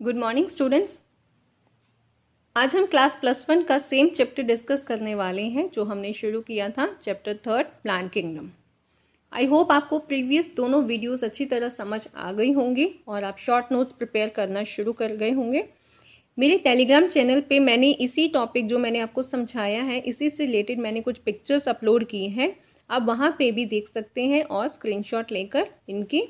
Good morning students. आज हम class +1 का सेम चैप्टर डिस्कस करने वाले हैं जो हमने शुरू किया था, chapter 3 plant kingdom. I hope आपको प्रीवियस दोनों वीडियोस अच्छी तरह समझ आ गई होंगी और आप शॉर्ट नोट्स प्रिपेयर करना शुरू कर गए होंगे। मेरे टेलीग्राम चैनल पे मैंने इसी टॉपिक जो मैंने आपको समझाया है इसी से रिलेटेड मैंने कुछ पिक्चर्स अपलोड किए हैं, आप वहाँ पे भी देख सकते हैं और स्क्रीनशॉट लेकर इनकी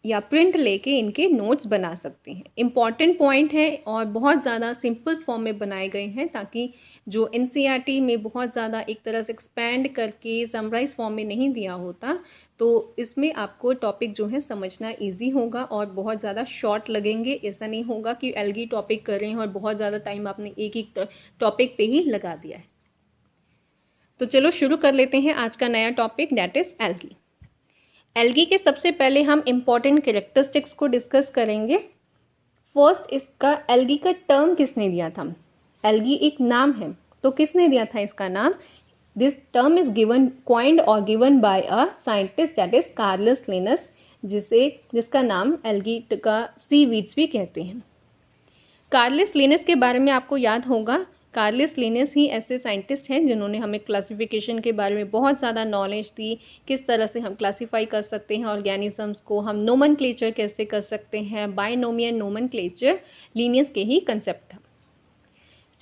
या प्रिंट लेके इनके नोट्स बना सकते हैं। इम्पॉर्टेंट पॉइंट है और बहुत ज़्यादा सिंपल फॉर्म में बनाए गए हैं ताकि जो एनसीईआरटी में बहुत ज़्यादा एक तरह से एक्सपैंड करके समराइज फॉर्म में नहीं दिया होता, तो इसमें आपको टॉपिक जो है समझना इजी होगा और बहुत ज़्यादा शॉर्ट लगेंगे। ऐसा नहीं होगा कि एल्गी टॉपिक कर रहे हैं और बहुत ज़्यादा टाइम आपने एक ही टॉपिक पे ही लगा दिया है। तो चलो शुरू कर लेते हैं आज का नया topic, that is algae. Algae के सबसे पहले हम इम्पॉर्टेंट कैरेक्टरिस्टिक्स को डिस्कस करेंगे। फर्स्ट, इसका एल्गी का टर्म किसने दिया था? एल्गी एक नाम है, तो किसने दिया था इसका नाम? This term is given coined और given by a scientist that is Carolus Linnaeus, जिसका नाम एल्गी का सीवीड्स भी कहते हैं। कार्लस लिनस के बारे में आपको याद होगा, कार्लस लिनस ही ऐसे साइंटिस्ट हैं जिन्होंने हमें क्लासिफिकेशन के बारे में बहुत ज़्यादा नॉलेज दी, किस तरह से हम क्लासीफाई कर सकते हैं ऑर्गेनिजम्स को, हम नोमेनक्लेचर कैसे कर सकते हैं। बायनोमियल नोमेनक्लेचर लिनियस के ही कंसेप्ट था।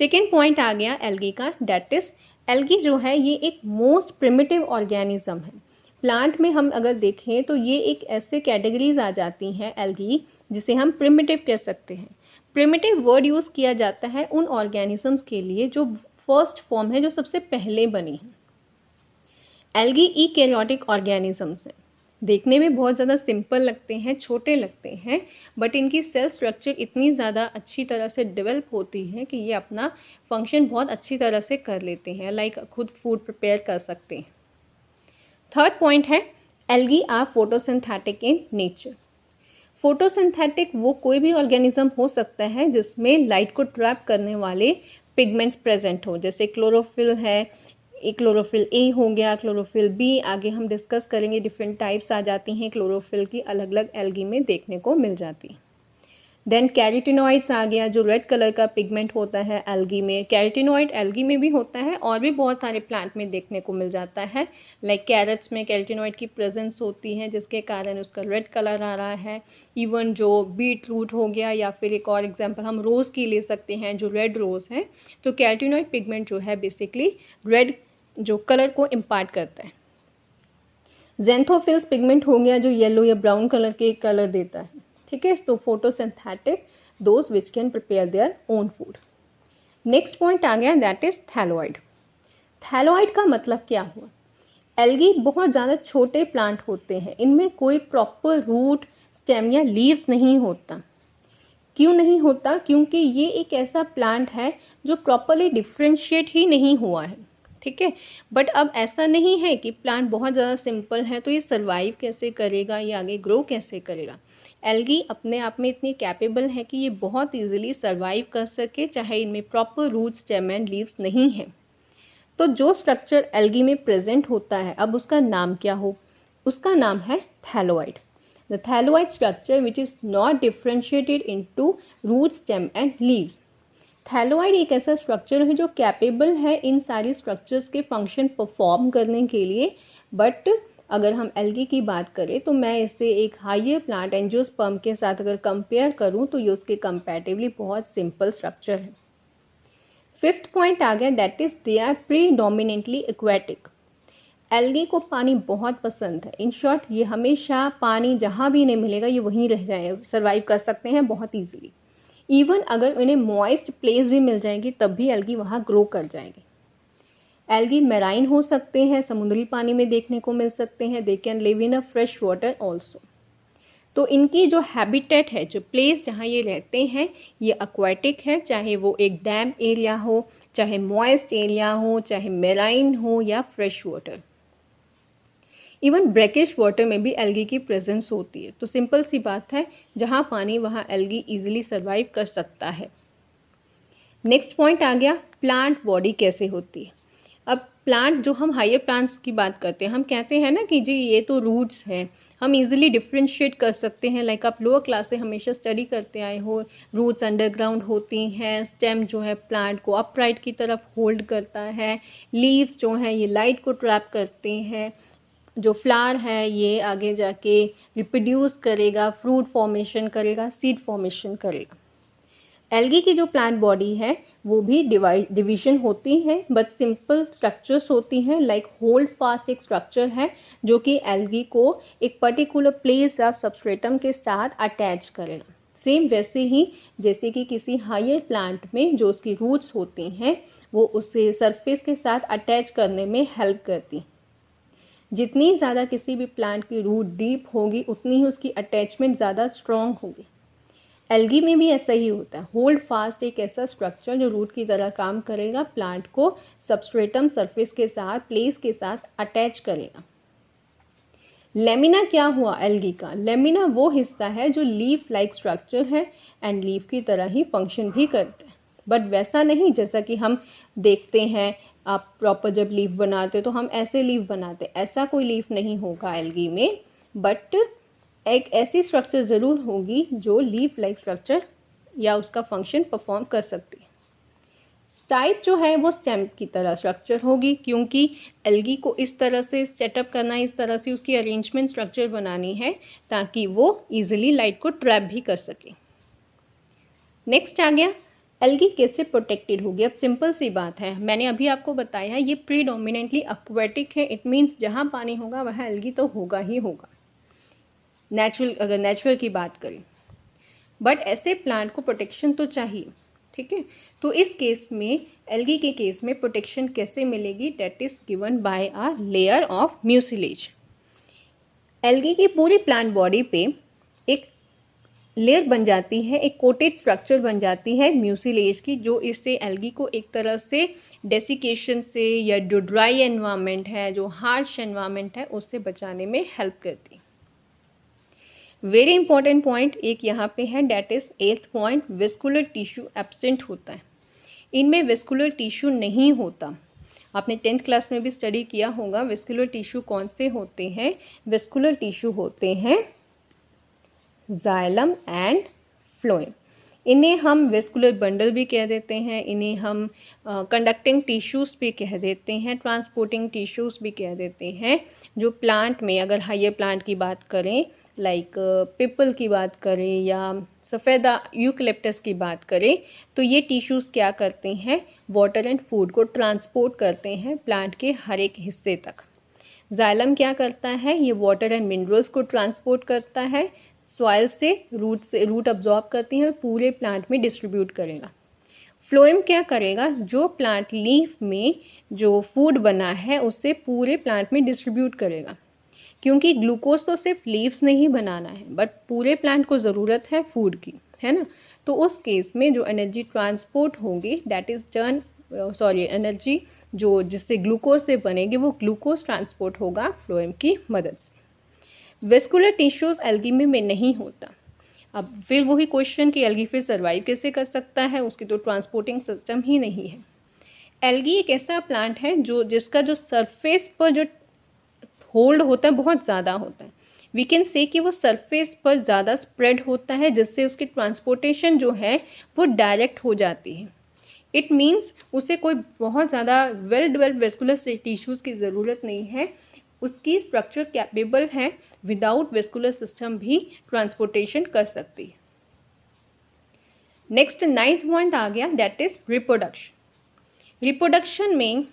सेकेंड पॉइंट आ गया एल्गी का, डेट इज एल्गी जो है ये एक मोस्ट प्रिमिटिव ऑर्गेनिज्म है। प्लांट में हम अगर देखें तो ये एक ऐसे कैटेगरीज आ जाती हैं एल्गी जिसे हम प्रिमिटिव कह सकते हैं। प्रिमिटिव वर्ड यूज़ किया जाता है उन ऑर्गेनिजम्स के लिए जो फर्स्ट फॉर्म है, जो सबसे पहले बनी है। एल्गी ईकैरियोटिक ऑर्गेनिजम्स हैं, देखने में बहुत ज़्यादा सिंपल लगते हैं, छोटे लगते हैं, बट इनकी सेल स्ट्रक्चर इतनी ज़्यादा अच्छी तरह से डेवलप होती है कि ये अपना फंक्शन बहुत अच्छी तरह से कर लेते हैं, लाइक खुद फूड प्रिपेयर कर सकते हैं। थर्ड पॉइंट है algae are photosynthetic in nature. Photosynthetic वो कोई भी ऑर्गेनिज्म हो सकता है जिसमें लाइट को ट्रैप करने वाले पिगमेंट्स प्रेजेंट हो, जैसे क्लोरोफिल है, एक क्लोरोफिल ए हो गया, क्लोरोफिल बी, आगे हम डिस्कस करेंगे डिफरेंट टाइप्स आ जाती हैं क्लोरोफिल की, अलग अलग एल्गी में देखने को मिल जाती है। देन कैरोटिनॉइड्स आ गया, जो रेड कलर का पिगमेंट होता है एल्गी में। कैरोटिनॉइड एल्गी में भी होता है और भी बहुत सारे प्लांट में देखने को मिल जाता है, लाइक कैरेट्स में कैरोटिनॉइड की प्रेजेंस होती है जिसके कारण उसका रेड कलर आ रहा है। इवन जो बीट रूट हो गया, या फिर एक और एग्जांपल हम रोज़ की ले सकते हैं, जो रेड रोज़ है, तो कैरोटिनॉइड पिगमेंट जो है बेसिकली रेड जो कलर को इम्पार्ट करता है। ज़ैंथोफिल्स पिगमेंट हो गया जो येलो या ब्राउन कलर के कलर देता है, ठीक है। तो photosynthetic those which can prepare their own food. Next point आ गया, दैट इज थैलोइड। थैलोइड का मतलब क्या हुआ? एल्गी बहुत ज़्यादा छोटे प्लांट होते हैं, इनमें कोई प्रॉपर रूट, स्टेम या लीव्स नहीं होता। क्यों नहीं होता? क्योंकि ये एक ऐसा प्लांट है जो प्रॉपरली डिफ्रेंशिएट ही नहीं हुआ है, ठीक है। बट अब ऐसा नहीं है कि प्लांट बहुत ज़्यादा सिंपल है तो ये सर्वाइव कैसे करेगा, ये आगे ग्रो कैसे करेगा। एल्गी अपने आप में इतनी कैपेबल है कि ये बहुत इजीली सर्वाइव कर सके, चाहे इनमें proper root, stem and leaves नहीं है। तो जो स्ट्रक्चर एल्गी में प्रेजेंट होता है, अब उसका नाम क्या हो? उसका नाम है thalloid. The thalloid structure which is not differentiated into root, stem and leaves. Thalloid एक ऐसा स्ट्रक्चर है जो कैपेबल है इन सारी स्ट्रक्चर्स के फंक्शन परफॉर्म करने के लिए, बट अगर हम एल्गी की बात करें तो मैं इसे एक हाइयर प्लांट एंजियोस्पर्म के साथ अगर कंपेयर करूं तो ये उसके कंपैरेटिवली बहुत सिंपल स्ट्रक्चर है। फिफ्थ पॉइंट आ गया, that is they are predominantly aquatic. Algae को पानी बहुत पसंद है, इन शॉर्ट ये हमेशा पानी जहाँ भी इन्हें मिलेगा ये वहीं रह जाए, सर्वाइव कर सकते हैं बहुत ईजिली। इवन अगर इन्हें मॉइस्ट प्लेस भी मिल जाएगी तब भी एल्गी वहाँ ग्रो कर जाएगी। एल्गी मैराइन हो सकते हैं, समुद्री पानी में देखने को मिल सकते हैं, they can live in a fresh water also. तो इनकी जो हैबिटेट है, जो प्लेस जहाँ ये रहते हैं, ये एक्वाटिक है, चाहे वो एक डैम एरिया हो, चाहे मॉइस्ट एरिया हो, चाहे मैराइन हो या fresh water. Even brackish water में भी एल्गी की प्रेजेंस होती है। तो सिंपल सी बात है, जहाँ पानी वहाँ एल्गी इजीली सर्वाइव कर सकता है। नेक्स्ट पॉइंट आ गया, प्लांट बॉडी कैसे होती है। अब प्लांट, जो हम हायर प्लांट्स की बात करते हैं, हम कहते हैं ना कि जी ये तो रूट्स हैं, हम इजीली डिफ्रेंशिएट कर सकते हैं। लाइक आप लोअर क्लास से हमेशा स्टडी करते आए हो, रूट्स अंडरग्राउंड होती हैं, स्टेम जो है प्लांट को अपराइट की तरफ होल्ड करता है, लीव्स जो हैं ये लाइट को ट्रैप करते हैं, जो फ्लावर है ये आगे जाके रिप्रोड्यूस करेगा, फ्रूट फॉर्मेशन करेगा, सीड फॉर्मेशन करेगा। एल्गी की जो प्लांट बॉडी है वो भी डिवीजन होती है, बट सिंपल स्ट्रक्चर्स होती हैं। लाइक होल्ड फास्ट एक स्ट्रक्चर है जो कि एल्गी को एक पर्टिकुलर प्लेस या सबस्ट्रेटम के साथ अटैच करेगा। सेम वैसे ही जैसे कि किसी हायर प्लांट में जो उसकी रूट्स होती हैं वो उसे सरफेस के साथ अटैच करने में हेल्प करती हैं। जितनी ज़्यादा किसी भी प्लांट की रूट डीप होगी उतनी ही उसकी अटैचमेंट ज़्यादा स्ट्रॉन्ग होगी। एल्गी में भी ऐसा ही होता है। होल्ड फास्ट एक ऐसा स्ट्रक्चर जो रूट की तरह काम करेगा, प्लांट को सबस्ट्रेटम सरफेस के साथ, प्लेस के साथ अटैच करेगा। लेमिना क्या हुआ एल्गी का? लेमिना वो हिस्सा है जो लीफ लाइक स्ट्रक्चर है एंड लीफ की तरह ही फंक्शन भी करता है, बट वैसा नहीं जैसा कि हम देखते हैं। आप प्रॉपर जब लीफ बनाते तो हम ऐसे लीफ बनाते, ऐसा कोई लीफ नहीं होगा एल्गी में, बट एक ऐसी स्ट्रक्चर ज़रूर होगी जो लीफ लाइक स्ट्रक्चर या उसका फंक्शन परफॉर्म कर सकती है। स्टाइप जो है वो स्टेम की तरह स्ट्रक्चर होगी, क्योंकि एल्गी को इस तरह से सेटअप करना, इस तरह से उसकी अरेंजमेंट स्ट्रक्चर बनानी है ताकि वो इजीली लाइट को ट्रैप भी कर सके। नेक्स्ट आ गया एल्गी कैसे प्रोटेक्टेड होगी। अब सिंपल सी बात है, मैंने अभी आपको बताया ये प्रीडोमिनेंटली एक्वेटिक है। इट मीन्स जहाँ पानी होगा वहाँ एल्गी तो होगा ही होगा, नेचुरल, अगर नेचुरल की बात करें। बट ऐसे प्लांट को प्रोटेक्शन तो चाहिए, ठीक है। तो इस केस में, एल्गी के केस में प्रोटेक्शन कैसे मिलेगी? That is given by a layer of mucilage. Algae की पूरी प्लांट बॉडी पे एक लेयर बन जाती है, एक कोटेड स्ट्रक्चर बन जाती है म्यूसिलेज की, जो इससे एल्गी को एक तरह से डेसिकेशन से या जो ड्राई एनवायरनमेंट है, जो हार्श एनवायरनमेंट है, उससे बचाने में हेल्प करती है। वेरी इंपॉर्टेंट पॉइंट एक यहाँ पे है, that is 8th point, vascular tissue absent होता है। इनमें वेस्कुलर टिश्यू नहीं होता। आपने 10th क्लास में भी स्टडी किया होगा। वेस्कुलर टिश्यू कौन से होते हैं? वेस्कुलर टिश्यू होते हैं जाइलम एंड फ्लोएम। इन्हें हम वेस्कुलर बंडल भी कह देते हैं, इन्हें हम कंडक्टिंग टिश्यूज़ भी कह देते हैं, ट्रांसपोर्टिंग टिश्यूज़ भी कह देते हैं। जो प्लांट में, अगर हायर प्लांट की बात करें, लाइक पीपल की बात करें या सफ़ेदा यूकलिप्टस की बात करें, तो ये टिश्यूज़ क्या करते हैं? वाटर एंड फूड को ट्रांसपोर्ट करते हैं प्लांट के हर एक हिस्से तक। जाइलम क्या करता है? ये वाटर एंड मिनरल्स को ट्रांसपोर्ट करता है, सॉइल से रूट अब्जॉर्ब करती है, पूरे प्लांट में डिस्ट्रीब्यूट करेगा। फ्लोएम क्या करेगा? जो प्लांट लीफ में जो फूड बना है उससे पूरे प्लांट में डिस्ट्रीब्यूट करेगा, क्योंकि ग्लूकोज तो सिर्फ लीव्स नहीं बनाना है, बट पूरे प्लांट को ज़रूरत है फूड की, है ना। तो उस केस में जो एनर्जी ट्रांसपोर्ट होगी, दैट इज एनर्जी जो जिससे ग्लूकोज से बनेगी, वो ग्लूकोज ट्रांसपोर्ट होगा फ्लोएम की मदद से। वेस्कुलर टिश्यूज एल्गी में नहीं होता। अब फिर वही क्वेश्चन कि एल्गी फिर सर्वाइव कैसे कर सकता है? उसकी तो ट्रांसपोर्टिंग सिस्टम ही नहीं है। एल्गी एक ऐसा प्लांट है जिसका जो सरफेस पर जो होल्ड होता है बहुत ज़्यादा होता है। वी कैन से कि वो सरफेस पर ज़्यादा स्प्रेड होता है, जिससे उसकी ट्रांसपोर्टेशन जो है वो डायरेक्ट हो जाती है। इट मीन्स उसे कोई बहुत ज़्यादा वेल डेवलप्ड वेस्कुलर टिश्यूज़ की ज़रूरत नहीं है। उसकी स्ट्रक्चर कैपेबल है, विदाउट वेस्कुलर सिस्टम भी ट्रांसपोर्टेशन कर सकती है। नेक्स्ट 9th पॉइंट आ गया, दैट इज रिप्रोडक्शन। रिप्रोडक्शन में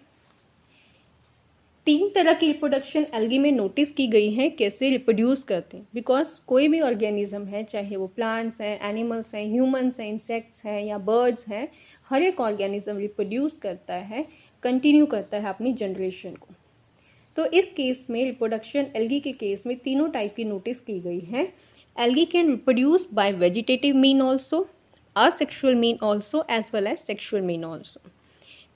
3 तरह की रिप्रोडक्शन एल्गी में नोटिस की गई है, कैसे रिप्रोड्यूस करते हैं। बिकॉज कोई भी ऑर्गेनिज्म है, चाहे वो प्लांट्स हैं, एनिमल्स हैं, ह्यूमंस हैं, इंसेक्ट्स हैं या बर्ड्स हैं, हर एक ऑर्गेनिज्म रिप्रोड्यूस करता है, कंटिन्यू करता है अपनी जनरेशन को। तो इस केस में रिप्रोडक्शन एल्गी के केस में तीनों टाइप की नोटिस की गई है। Algae can reproduce by vegetative mean also, asexual mean also, as well as sexual mean also.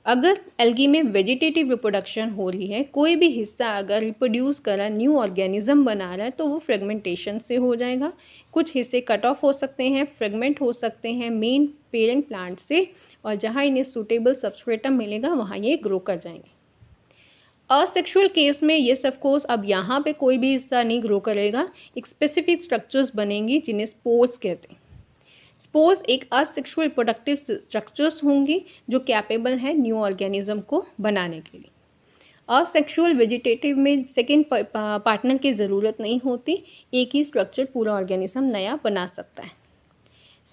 अगर एल्गी में वेजिटेटिव रिप्रोडक्शन हो रही है, कोई भी हिस्सा अगर रिप्रोड्यूस करा, न्यू ऑर्गेनिज्म बना रहा है, तो वो फ्रेगमेंटेशन से हो जाएगा। कुछ हिस्से कट ऑफ हो सकते हैं, फ्रेगमेंट हो सकते हैं मेन पेरेंट प्लांट से, और जहाँ इन्हें सूटेबल सबस्ट्रेटम मिलेगा वहाँ ये ग्रो कर जाएंगे। असेक्सुअल केस में ये ऑफ कोर्स अब यहाँ पे कोई भी हिस्सा नहीं ग्रो करेगा, एक स्पेसिफिक स्ट्रक्चर्स बनेंगी जिन्हें स्पोर्स कहते हैं। स्पोर्स एक असेक्सुअल प्रोडक्टिव स्ट्रक्चर्स होंगी जो कैपेबल है न्यू ऑर्गेनिज्म को बनाने के लिए। असेक्सुअल वेजिटेटिव में सेकेंड पार्टनर की ज़रूरत नहीं होती, एक ही स्ट्रक्चर पूरा ऑर्गेनिज्म नया बना सकता है।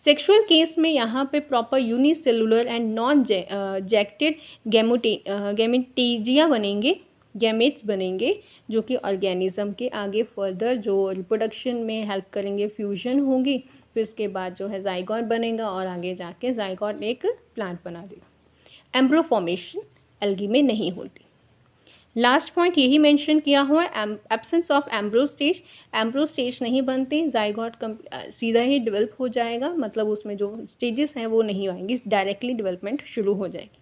सेक्सुअल केस में यहाँ पे प्रॉपर यूनिसेलुलर एंड नॉन जैक्टेड गैमेटेजिया बनेंगे, गैमेट्स बनेंगे जो कि ऑर्गेनिज्म के आगे फर्दर जो रिप्रोडक्शन में हेल्प करेंगे, फ्यूजन होगी, फिर उसके बाद जो है जाइगोट बनेगा और आगे जाके जाइगोट एक प्लांट बना देगा। एम्ब्रो फॉर्मेशन एल्गी में नहीं होती। लास्ट पॉइंट यही मेंशन किया हुआ है, एब्सेंस ऑफ एम्ब्रो स्टेज नहीं बनते, जाइगोट सीधा ही डेवलप हो जाएगा, मतलब उसमें जो स्टेजेस हैं वो नहीं आएंगी, डायरेक्टली डेवलपमेंट शुरू हो जाएगी।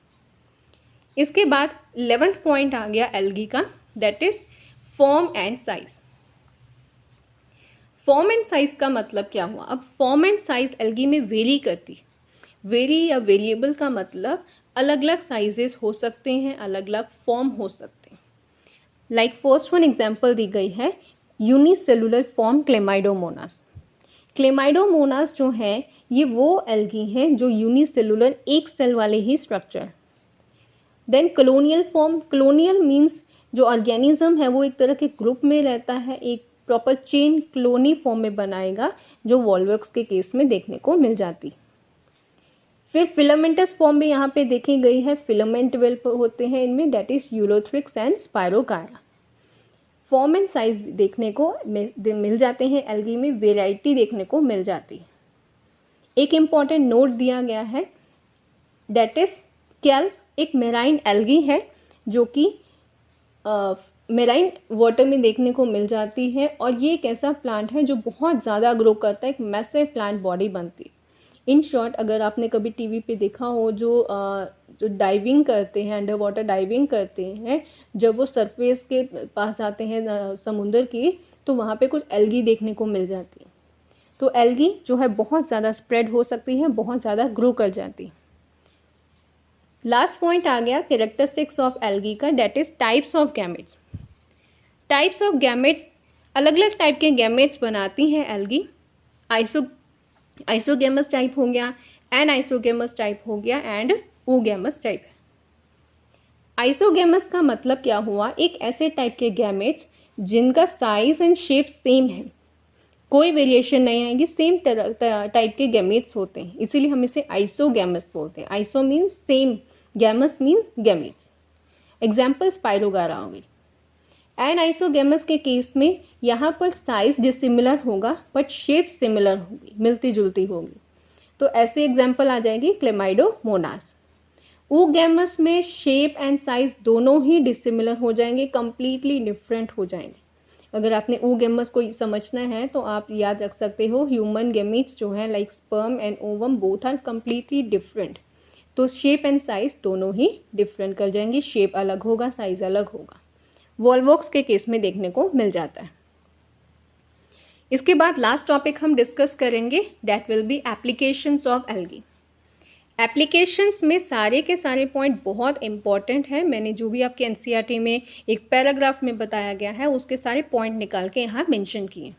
इसके बाद 11th पॉइंट आ गया एल्गी का, that is form and size. Form and size का मतलब क्या हुआ? अब फॉर्म एंड साइज एल्गी में वेरी करती, वेरी या वेरिएबल का मतलब अलग अलग साइजेस हो सकते हैं, अलग अलग फॉर्म हो सकते हैं। लाइक फर्स्ट वन एग्जाम्पल दी गई है यूनिसेलुलर फॉर्म क्लेमाइडोमोनास। क्लेमाइडोमोनास जो है ये वो एल्गी हैं जो यूनिसेलुलर एक सेल वाले ही structure. Then colonial form, colonial means जो ऑर्गेनिज्म है वो एक तरह के ग्रुप में रहता है, एक प्रॉपर चेन क्लोनी फॉर्म में बनाएगा जो वॉल्वॉक्स के केस में देखने को मिल जाती। फिर फिलामेंटस फॉर्म भी यहाँ पे देखी गई है, फिलामेंट डेवलप होते हैं इनमें, that is Ulothrix and Spirogyra. Form and size देखने को मिल जाते हैं एल्गी में, वेराइटी देखने को मिल जाती है। एक इम्पॉर्टेंट नोट दिया गया है, दैट इज कैल्प एक मेराइन एल्गी है जो कि मेराइन वाटर में देखने को मिल जाती है, और ये एक ऐसा प्लांट है जो बहुत ज़्यादा ग्रो करता है, एक मैसिव प्लांट बॉडी बनती है। इन शॉर्ट अगर आपने कभी टीवी पे देखा हो जो डाइविंग करते हैं, अंडर वाटर डाइविंग करते हैं, जब वो सरफेस के पास आते हैं समुद्र की, तो वहाँ पे कुछ एल्गी देखने को मिल जाती है। तो एल्गी जो है बहुत ज़्यादा स्प्रेड हो सकती है, बहुत ज़्यादा ग्रो कर जाती है। लास्ट पॉइंट आ गया कैरेक्टरिस्टिक्स ऑफ एल्गी का, that is types of gametes. Types of gametes, अलग अलग टाइप के गैमेट्स बनाती हैं एल्गी। आइसोगेमस टाइप हो गया, एनाइसोगेमस टाइप हो गया, एंड ओगेमस टाइप। आइसोगेमस का मतलब क्या हुआ? एक ऐसे टाइप के गैमेट्स जिनका साइज एंड शेप सेम है, कोई वेरिएशन नहीं आएगी, सेम टाइप के गैमेट्स होते हैं, इसीलिए हम इसे आइसोगेमस बोलते हैं। Iso means same, gamos means gametes. Example spirogyra हो गई। एनाइसोगेमस के केस में यहाँ पर साइज डिसिमिलर होगा बट शेप सिमिलर होगी, मिलती जुलती होगी, तो ऐसे एग्जाम्पल आ जाएगी क्लेमाइडोमोनास। ओगेमस में शेप एंड साइज दोनों ही डिसिमिलर हो जाएंगे, कंप्लीटली डिफरेंट हो जाएंगे। अगर आपने ओगेमस को समझना है तो आप याद रख सकते हो ह्यूमन गैमेट्स जो है like sperm and ovum both are completely different, तो शेप एंड साइज दोनों ही डिफरेंट कर जाएंगे, शेप अलग होगा, साइज अलग होगा। वॉल्वॉक्स के केस में देखने को मिल जाता है। इसके बाद लास्ट टॉपिक हम डिस्कस करेंगे, that will be applications of algae. Applications में सारे के सारे पॉइंट बहुत इंपॉर्टेंट है, मैंने जो भी आपके एनसीईआरटी में एक पैराग्राफ में बताया गया है उसके सारे पॉइंट निकाल के यहाँ मेंशन किए।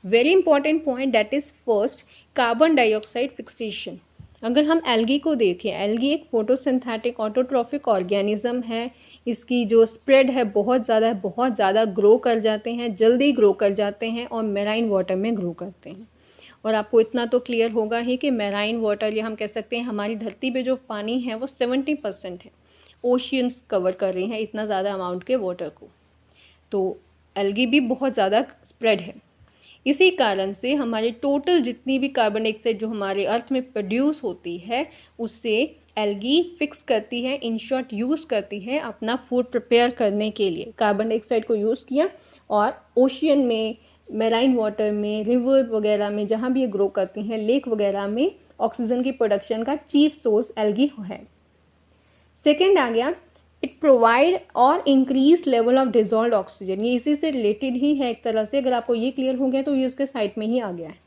Very important point, that is first carbon dioxide fixation. अगर हम एल्गी को देखें, एल्गी एक फोटोसिंथेटिक ऑटोट्रॉफिक ऑर्गेनिज्म है, इसकी जो स्प्रेड है बहुत ज़्यादा ग्रो कर जाते हैं, जल्दी ग्रो कर जाते हैं और मेराइन वाटर में ग्रो करते हैं। और आपको इतना तो क्लियर होगा ही कि मेराइन वाटर, या हम कह सकते हैं हमारी धरती पे जो पानी है वो 70% है, ओशियंस कवर कर रही हैं इतना ज़्यादा अमाउंट के वाटर को, तो एल्गी भी बहुत ज़्यादा स्प्रेड है। इसी कारण से हमारे टोटल जितनी भी कार्बन डाइऑक्साइड जो हमारे अर्थ में प्रोड्यूस होती है उससे एल्गी फिक्स करती है, इन शॉर्ट यूज़ करती है अपना फूड प्रिपेयर करने के लिए। कार्बन डाइऑक्साइड को यूज़ किया और ओशियन में, मेराइन वाटर में, रिवर वगैरह में जहाँ भी ये ग्रो करती हैं, लेक वगैरह में ऑक्सीजन की प्रोडक्शन का चीफ सोर्स एल्गी है। सेकेंड आ गया, इट प्रोवाइड और increase level of dissolve oxygen. ये इसी से रिलेटेड ही है एक तरह से, अगर आपको ये क्लियर हो गया तो ये उसके साइड में ही आ गया है,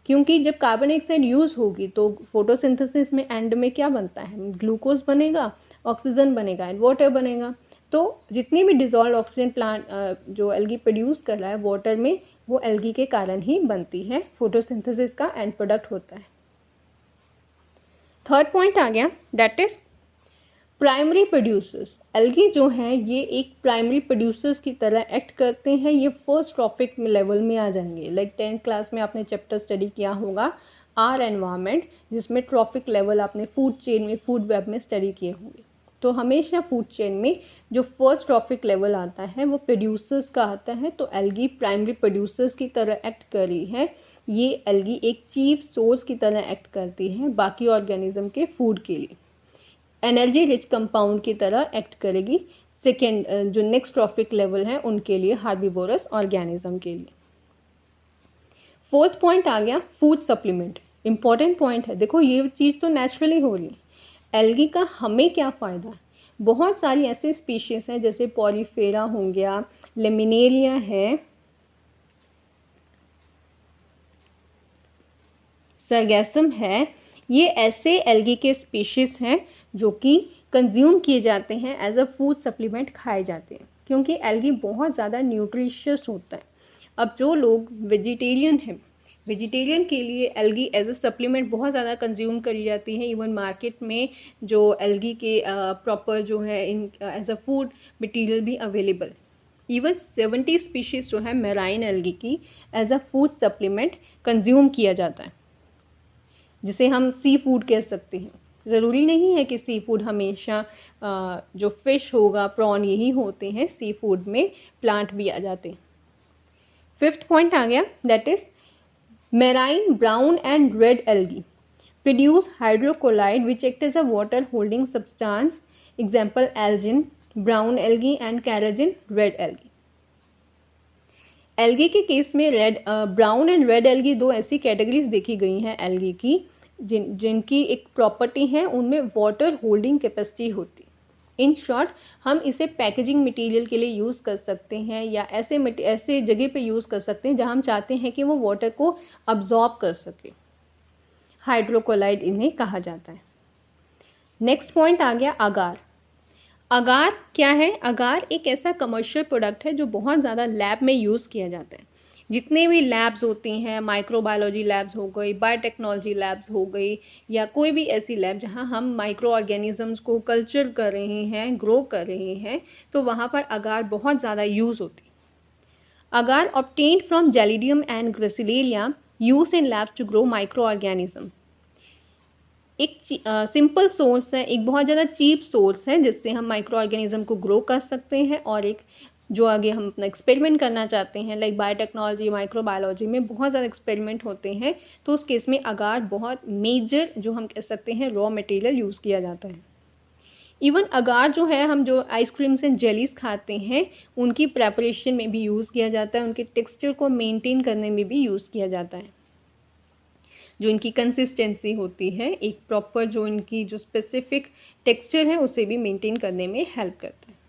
क्योंकि जब कार्बन डाइऑक्साइड यूज़ होगी तो फोटोसिंथेसिस में एंड में क्या बनता है, ग्लूकोज बनेगा, ऑक्सीजन बनेगा एंड वाटर बनेगा। तो जितनी भी डिजॉल्व ऑक्सीजन प्लांट जो एल्गी प्रोड्यूस कर रहा है वाटर में, वो एल्गी के कारण ही बनती है, फोटोसिंथेसिस का एंड प्रोडक्ट होता है। थर्ड पॉइंट आ गया, that is primary producers. Algae जो है ये एक प्राइमरी प्रोड्यूसर्स की तरह एक्ट करते हैं, ये फर्स्ट ट्रॉपिक लेवल में आ जाएंगे। लाइक 10th क्लास में आपने चैप्टर स्टडी किया होगा आर एनवायरमेंट, जिसमें ट्रॉपिक लेवल आपने फूड चेन में, फूड वेब में स्टडी किए होंगे। तो हमेशा फूड चेन में जो फर्स्ट ट्रॉपिक लेवल आता है वो प्रोड्यूसर्स का आता है। तो एल्गी प्राइमरी प्रोड्यूसर्स की तरह एक्ट कर रही है। ये एल्गी एक चीफ सोर्स की तरह एक्ट करती है बाकी ऑर्गेनिज्म के फूड के लिए, एनर्जी रिच कंपाउंड की तरह एक्ट करेगी सेकेंड जो नेक्स्ट ट्रॉपिक लेवल है उनके लिए, हार्बीवोरस ऑर्गेनिज्म के लिए। फोर्थ पॉइंट आ गया फूड सप्लीमेंट। इंपॉर्टेंट पॉइंट है, देखो ये चीज़ तो नेचुरली हो रही है, एल्गी का हमें क्या फ़ायदा है। बहुत सारी ऐसे स्पीशीज़ हैं जैसे पॉलीफेरा हो गया, लेमिनेरिया है, सरगैसम है, ये ऐसे एल्गी के स्पीशीज़ हैं जो कि कंज्यूम किए जाते हैं एज अ फूड सप्लीमेंट, खाए जाते हैं, क्योंकि एल्गी बहुत ज़्यादा न्यूट्रिशियस होता है। अब जो लोग वेजिटेरियन हैं, वेजिटेरियन के लिए एल्गी एज अ सप्लीमेंट बहुत ज़्यादा कंज्यूम करी जाती है। इवन मार्केट में जो एल्गी के प्रॉपर जो है in as a food material भी अवेलेबल। इवन 70 स्पीशीज़ जो है मेराइन एल्गी की as a food supplement consume किया जाता है, जिसे हम सी फूड कह सकते हैं। ज़रूरी नहीं है कि सी फूड हमेशा जो फिश होगा, प्रॉन, यही होते हैं, सी फूड में प्लांट भी आ जाते हैं। फिफ्थ पॉइंट आ गया, that is marine brown and red algae produce hydrocolloid which act as a water holding substance, example algin, brown algae and carrageenan, red algae. Algae के केस में brown and red algae दो ऐसी categories देखी गई हैं algae की जिनकी एक प्रॉपर्टी है, उनमें वाटर होल्डिंग कैपेसिटी होती है। इन शॉर्ट हम इसे पैकेजिंग मटेरियल के लिए यूज़ कर सकते हैं या ऐसे जगह पे यूज़ कर सकते हैं जहां हम चाहते हैं कि वो वाटर को अब्जॉर्ब कर सके। हाइड्रोकोलाइड इन्हें कहा जाता है। नेक्स्ट पॉइंट आ गया अगार। अगार क्या है? अगार एक ऐसा कमर्शियल प्रोडक्ट है जो बहुत ज़्यादा लैब में यूज़ किया जाता है। जितने भी लैब्स होती हैं, माइक्रोबायोलॉजी लैब्स हो गई, बायोटेक्नोलॉजी लैब्स हो गई, या कोई भी ऐसी लैब जहां हम माइक्रो ऑर्गेनिजम्स को कल्चर कर रहे हैं, ग्रो कर रहे हैं, तो वहां पर अगार बहुत ज़्यादा यूज़ होती है। Agar obtained from Gelidium and Gracilaria use in labs to grow micro organism. एक सिंपल सोर्स है, एक बहुत ज़्यादा चीप सोर्स है जिससे हम माइक्रो ऑर्गेनिज्म को ग्रो कर सकते हैं। और एक जो आगे हम अपना एक्सपेरिमेंट करना चाहते हैं, लाइक बायोटेक्नोलॉजी, माइक्रोबायोलॉजी में बहुत ज़्यादा एक्सपेरिमेंट होते हैं, तो उस केस में अगार बहुत मेजर जो हम कह सकते हैं रॉ मटेरियल यूज़ किया जाता है। इवन अगार जो है, हम जो आइसक्रीम्स एंड जेलीज खाते हैं उनकी प्रेपरेशन में भी यूज़ किया जाता है, उनके टेक्सचर को मेनटेन करने में भी यूज़ किया जाता है। जो इनकी कंसिस्टेंसी होती है, एक प्रॉपर जो इनकी जो स्पेसिफिक टेक्सचर है उसे भी मेंटेन करने में हेल्प करता है।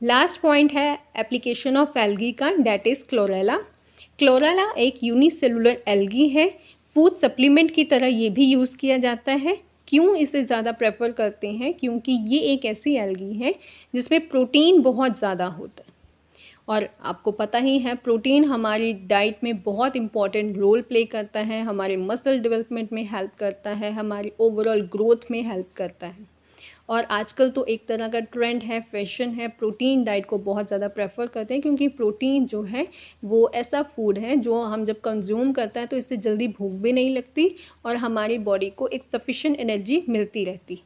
लास्ट पॉइंट है एप्लीकेशन ऑफ एल्गी का, डेट इज क्लोरेला। क्लोरेला एक यूनिसेलुलर एल्गी है, फूड सप्लीमेंट की तरह ये भी यूज़ किया जाता है। क्यों इसे ज़्यादा प्रेफर करते हैं? क्योंकि ये एक ऐसी एल्गी है जिसमें प्रोटीन बहुत ज़्यादा होता है, और आपको पता ही है प्रोटीन हमारी डाइट में बहुत इंपॉर्टेंट रोल प्ले करता है, हमारे मसल डेवलपमेंट में हेल्प करता है, हमारी ओवरऑल ग्रोथ में हेल्प करता है। और आजकल तो एक तरह का ट्रेंड है, फैशन है, प्रोटीन डाइट को बहुत ज़्यादा प्रेफर करते हैं, क्योंकि प्रोटीन जो है वो ऐसा फूड है जो हम जब कंज्यूम करते हैं तो इससे जल्दी भूख भी नहीं लगती और हमारी बॉडी को एक सफिशिएंट एनर्जी मिलती रहती।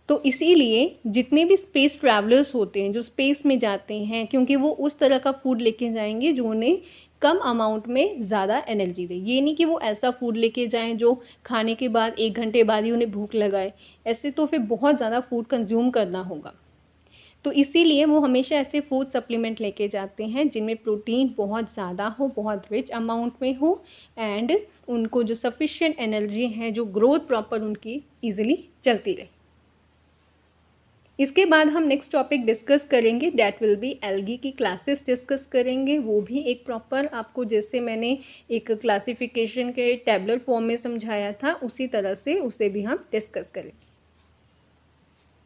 तो इसीलिए जितने भी स्पेस ट्रैवलर्स होते हैं जो स्पेस में जाते हैं, क्योंकि वो उस तरह का फूड लेके जाएंगे जो उन्हें कम अमाउंट में ज़्यादा एनर्जी दे। ये नहीं कि वो ऐसा फूड लेके जाएं जो खाने के बाद 1 घंटे बाद ही उन्हें भूख लगाए, ऐसे तो फिर बहुत ज़्यादा फूड कंज्यूम करना होगा। तो इसीलिए वो हमेशा ऐसे फूड सप्लीमेंट लेके जाते हैं जिनमें प्रोटीन बहुत ज़्यादा हो, बहुत रिच अमाउंट में हो, एंड उनको जो सफिशिएंट एनर्जी है, जो ग्रोथ प्रॉपर उनकी ईजिली चलती रहे। इसके बाद हम नेक्स्ट टॉपिक डिस्कस करेंगे, दैट विल बी एल्गी की क्लासेस डिस्कस करेंगे। वो भी एक प्रॉपर आपको, जैसे मैंने एक क्लासिफिकेशन के टेबलर फॉर्म में समझाया था, उसी तरह से उसे भी हम डिस्कस करेंगे।